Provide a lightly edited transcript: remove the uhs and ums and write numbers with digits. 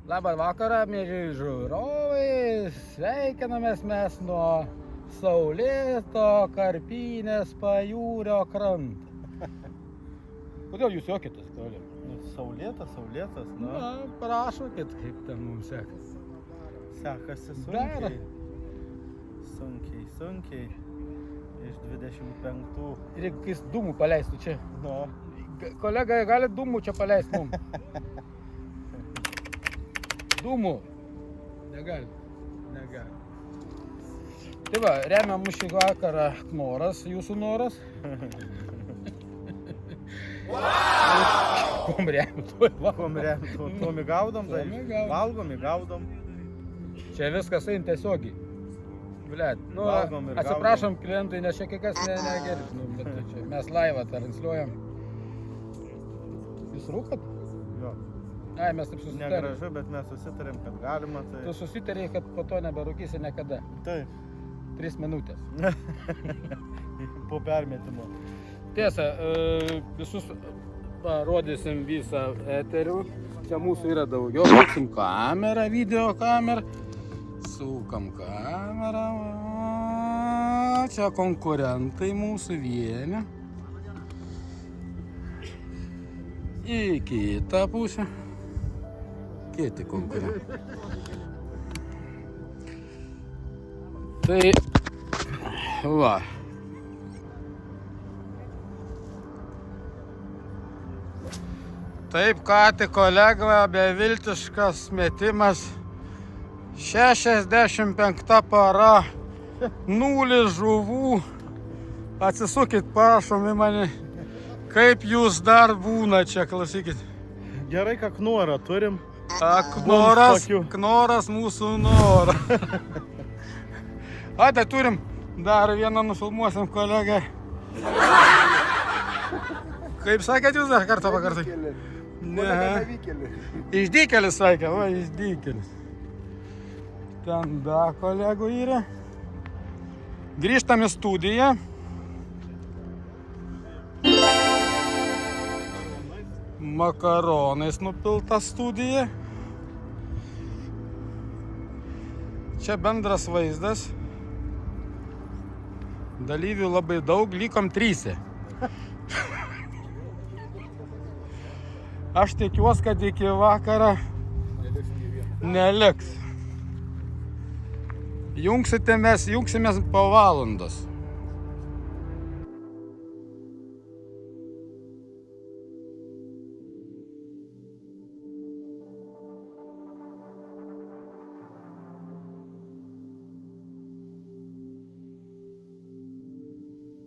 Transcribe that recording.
Labą vakarą, mėly žiūrovai, sveikinamės mes nuo saulėto Karpynės pajūrio kranto. Kodėl jūs juokitės, toliau? Saulėtas, Na, prašokit, kaip ten mums sekasi. Sekasi Dar. sunkiai. Iš 25. Ir jeigu jis dūmų paleistų čia. No. Kolega, galit dūmų čia paleisti mums? Dūmų. Negali. Tai va, remia mus šį vakarą Knoras, jūsų Noras. Kom remia, Tuomi gaudom, tai valgom, gaudom. Čia viskas eina tiesiogiai. Blet, nu, Valgom ir atsiprašom klientui, nes čia kai kas negeris, nu, bet čia mes laivą transliuojam. Jūs rūkat? Jo. Ai, mes taip susitarėm. Negražu, bet mes susitarėm, kad galima, tai... Tu susitarėjai, kad po to neberūkysi niekada. Taip. 3 minutės. Po permetimo. Tiesa, visus parodysim visą eterių. Čia mūsų yra daugiau. Suksim kamerą, video kamerą. Sukam kamerą. Čia konkurentai mūsų vieni. Į kitą pusę. Kiti konkurentai. Tai va. Taip, ką tik kolega, beviltiškas metimas. 65 para, 0 žuvų. Atsisukit, prašom į mane, kaip jūs dar būna čia, klausykit. Gerai, kad Knorą turim. Knoras mūsų Noras. A, tai turim dar vieną nufilmuosim kolegą. Kaip sakėt jūs dar kartą pakartai? Išdykėlis sakė, va, išdykėlis. Ten da kolegų yra. Grįžtam į studiją. Makaronais nupilta studija. Čia bendras vaizdas. Dalyvių labai daug, likom 3. Aš tikiuosi, kad iki vakaro neliks. Jungsimės po valandos.